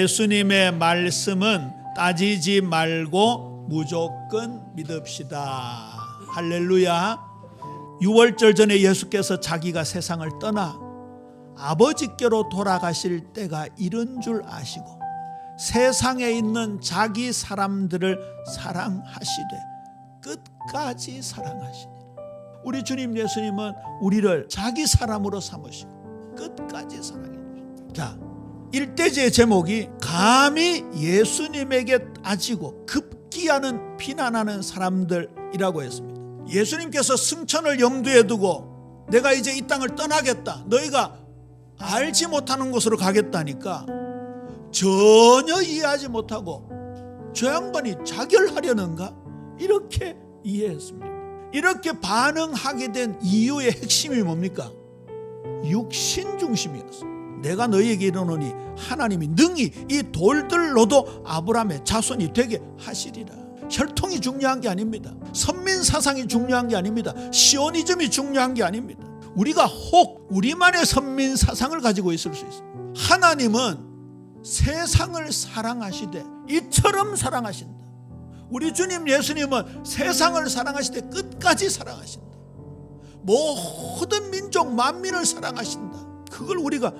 예수님의 말씀은 따지지 말고 무조건 믿읍시다. 할렐루야. 유월절 전에 예수께서 자기가 세상을 떠나 아버지께로 돌아가실 때가 이른 줄 아시고 세상에 있는 자기 사람들을 사랑하시되 끝까지 사랑하시니라. 우리 주님 예수님은 우리를 자기 사람으로 삼으시고 끝까지 사랑해 주십니다. 자, 일대지의 제목이 감히 예수님에게 따지고 급기야는 비난하는 사람들이라고 했습니다. 예수님께서 승천을 염두에 두고 내가 이제 이 땅을 떠나겠다, 너희가 알지 못하는 곳으로 가겠다니까 전혀 이해하지 못하고 저 양반이 자결하려는가? 이렇게 이해했습니다. 이렇게 반응하게 된 이유의 핵심이 뭡니까? 육신 중심이었습니다. 내가 너희에게 이르노니 하나님이 능히 이 돌들로도 아브라함의 자손이 되게 하시리라. 혈통이 중요한 게 아닙니다. 선민사상이 중요한 게 아닙니다. 시오니즘이 중요한 게 아닙니다. 우리가 혹 우리만의 선민사상을 가지고 있을 수 있습니다. 하나님은 세상을 사랑하시되 이처럼 사랑하신다. 우리 주님 예수님은 세상을 사랑하시되 끝까지 사랑하신다. 모든 민족 만민을 사랑하신다. 그걸 우리가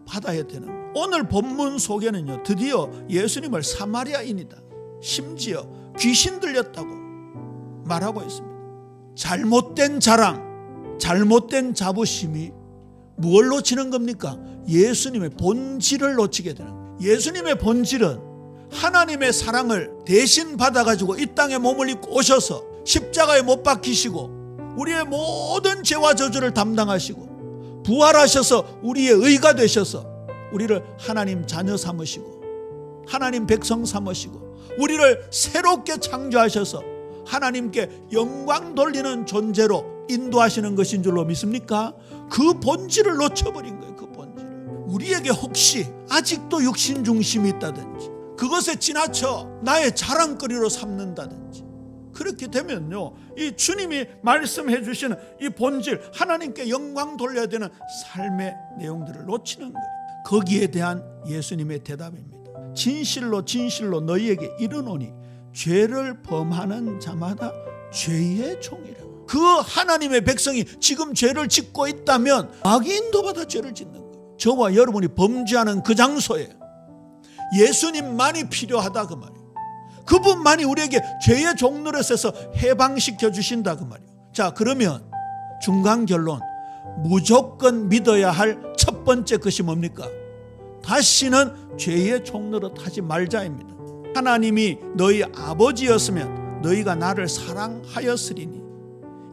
받아야 되는 거예요. 오늘 본문 속에는요, 드디어 예수님을 사마리아인이다, 심지어 귀신 들렸다고 말하고 있습니다. 잘못된 자랑, 잘못된 자부심이 무엇을 놓치는 겁니까? 예수님의 본질을 놓치게 되는 거예요. 예수님의 본질은 하나님의 사랑을 대신 받아가지고 이 땅에 몸을 입고 오셔서 십자가에 못 박히시고 우리의 모든 죄와 저주를 담당하시고 부활하셔서 우리의 의가 되셔서 우리를 하나님 자녀 삼으시고 하나님 백성 삼으시고 우리를 새롭게 창조하셔서 하나님께 영광 돌리는 존재로 인도하시는 것인 줄로 믿습니까? 그 본질을 놓쳐버린 거예요. 그 본질을. 우리에게 혹시 아직도 육신 중심이 있다든지 그것에 지나쳐 나의 자랑거리로 삼는다든지 그렇게 되면요, 이 주님이 말씀해 주시는 이 본질, 하나님께 영광 돌려야 되는 삶의 내용들을 놓치는 거예요. 거기에 대한 예수님의 대답입니다. 진실로 진실로 너희에게 이르노니 죄를 범하는 자마다 죄의 종이라. 그 하나님의 백성이 지금 죄를 짓고 있다면 마귀 인도받아 죄를 짓는 거예요. 저와 여러분이 범죄하는 그 장소에 예수님만이 필요하다 그 말이에요. 그분만이 우리에게 죄의 종노릇에서 해방시켜 주신다 그 말이에요. 자, 그러면 중간 결론, 무조건 믿어야 할 첫 번째 것이 뭡니까? 다시는 죄의 종노릇 하지 말자입니다. 하나님이 너희 아버지였으면 너희가 나를 사랑하였으리니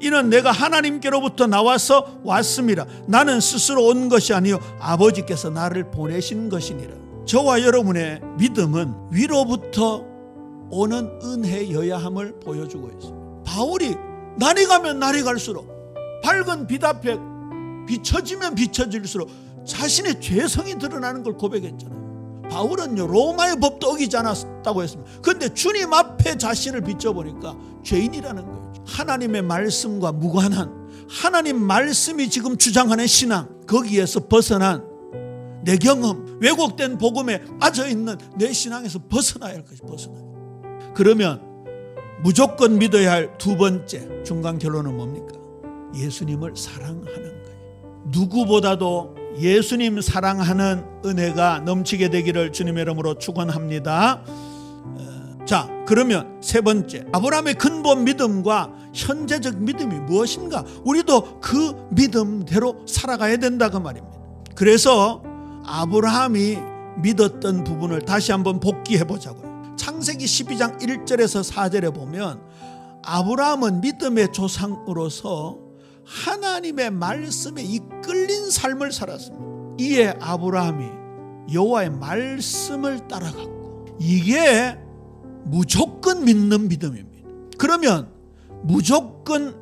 이는 내가 하나님께로부터 나와서 왔음이라. 나는 스스로 온 것이 아니요 아버지께서 나를 보내신 것이니라. 저와 여러분의 믿음은 위로부터 오는 은혜여야 함을 보여주고 있습니다. 바울이 날이 가면 날이 갈수록 밝은 빛 앞에 비춰지면 비춰질수록 자신의 죄성이 드러나는 걸 고백했잖아요. 바울은요, 로마의 법도 어기지 않았다고 했습니다. 그런데 주님 앞에 자신을 비춰보니까 죄인이라는 거예요. 하나님의 말씀과 무관한 하나님 말씀이 지금 주장하는 신앙, 거기에서 벗어난 내 경험, 왜곡된 복음에 빠져있는 내 신앙에서 벗어나야 할 것이 벗어나요. 그러면 무조건 믿어야 할 두 번째 중간 결론은 뭡니까? 예수님을 사랑하는 거예요. 누구보다도 예수님 사랑하는 은혜가 넘치게 되기를 주님의 이름으로 축원합니다. 자, 그러면 세 번째, 아브라함의 근본 믿음과 현재적 믿음이 무엇인가? 우리도 그 믿음대로 살아가야 된다 그 말입니다. 그래서 아브라함이 믿었던 부분을 다시 한번 복기해 보자고요. 창세기 12장 1절에서 4절에 보면 아브라함은 믿음의 조상으로서 하나님의 말씀에 이끌린 삶을 살았습니다. 이에 아브라함이 여호와의 말씀을 따라갔고, 이게 무조건 믿는 믿음입니다. 그러면 무조건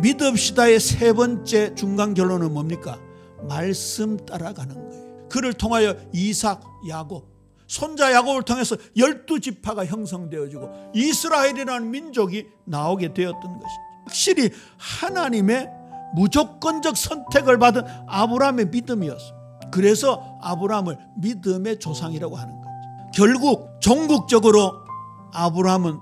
믿읍시다의 세 번째 중간 결론은 뭡니까? 말씀 따라가는 거예요. 그를 통하여 이삭, 야곱, 손자 야곱을 통해서 12지파가 형성되어지고 이스라엘이라는 민족이 나오게 되었던 것이죠. 확실히 하나님의 무조건적 선택을 받은 아브라함의 믿음이었습니다. 그래서 아브라함을 믿음의 조상이라고 하는 거죠. 결국 종국적으로 아브라함은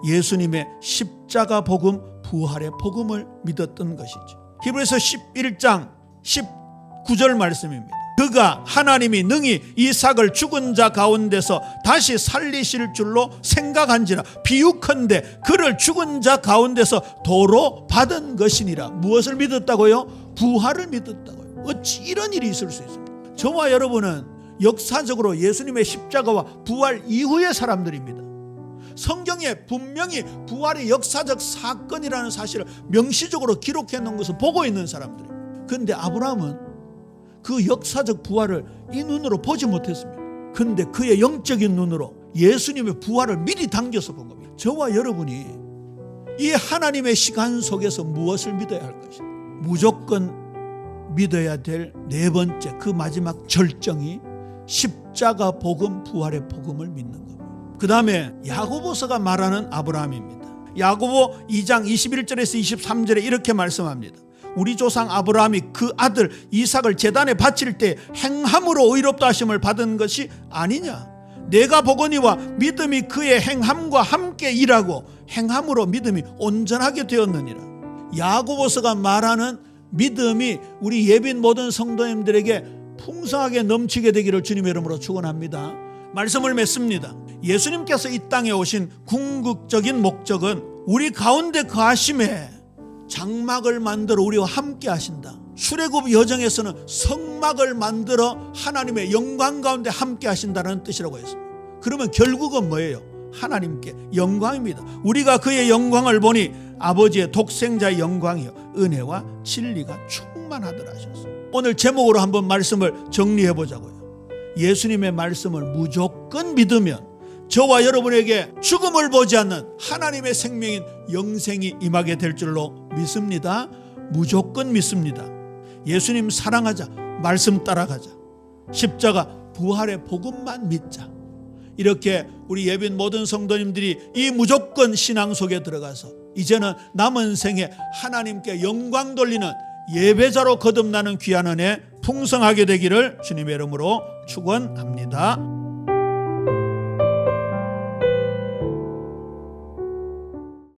예수님의 십자가 복음, 부활의 복음을 믿었던 것이죠. 히브리서 11장 19절 말씀입니다. 그가 하나님이 능히 이삭을 죽은 자 가운데서 다시 살리실 줄로 생각한지라 비유컨대 그를 죽은 자 가운데서 도로 받은 것이니라. 무엇을 믿었다고요? 부활을 믿었다고요. 어찌 이런 일이 있을 수 있습니까? 저와 여러분은 역사적으로 예수님의 십자가와 부활 이후의 사람들입니다. 성경에 분명히 부활이 역사적 사건이라는 사실을 명시적으로 기록해 놓은 것을 보고 있는 사람들입니다. 그런데 아브라함은 그 역사적 부활을 이 눈으로 보지 못했습니다. 그런데 그의 영적인 눈으로 예수님의 부활을 미리 당겨서 본 겁니다. 저와 여러분이 이 하나님의 시간 속에서 무엇을 믿어야 할 것인가? 무조건 믿어야 될 네 번째, 그 마지막 절정이 십자가 복음, 부활의 복음을 믿는 겁니다. 그 다음에 야고보서가 말하는 아브라함입니다. 야고보 2장 21절에서 23절에 이렇게 말씀합니다. 우리 조상 아브라함이 그 아들 이삭을 제단에 바칠 때 행함으로 의롭다 하심을 받은 것이 아니냐? 내가 보거니와 믿음이 그의 행함과 함께 일하고 행함으로 믿음이 온전하게 되었느니라. 야고보서가 말하는 믿음이 우리 예빈 모든 성도님들에게 풍성하게 넘치게 되기를 주님의 이름으로 축원합니다. 말씀을 맺습니다. 예수님께서 이 땅에 오신 궁극적인 목적은 우리 가운데 거하심에 장막을 만들어 우리와 함께 하신다. 출애굽 여정에서는 성막을 만들어 하나님의 영광 가운데 함께 하신다는 뜻이라고 했습니다. 그러면 결국은 뭐예요? 하나님께 영광입니다. 우리가 그의 영광을 보니 아버지의 독생자의 영광이요 은혜와 진리가 충만하더라 하셨습니다. 오늘 제목으로 한번 말씀을 정리해 보자고요. 예수님의 말씀을 무조건 믿으면 저와 여러분에게 죽음을 보지 않는 하나님의 생명인 영생이 임하게 될 줄로 믿습니다. 무조건 믿습니다. 예수님 사랑하자. 말씀 따라가자. 십자가 부활의 복음만 믿자. 이렇게 우리 예빈 모든 성도님들이 이 무조건 신앙 속에 들어가서 이제는 남은 생에 하나님께 영광 돌리는 예배자로 거듭나는 귀한 은혜 풍성하게 되기를 주님의 이름으로 축원합니다.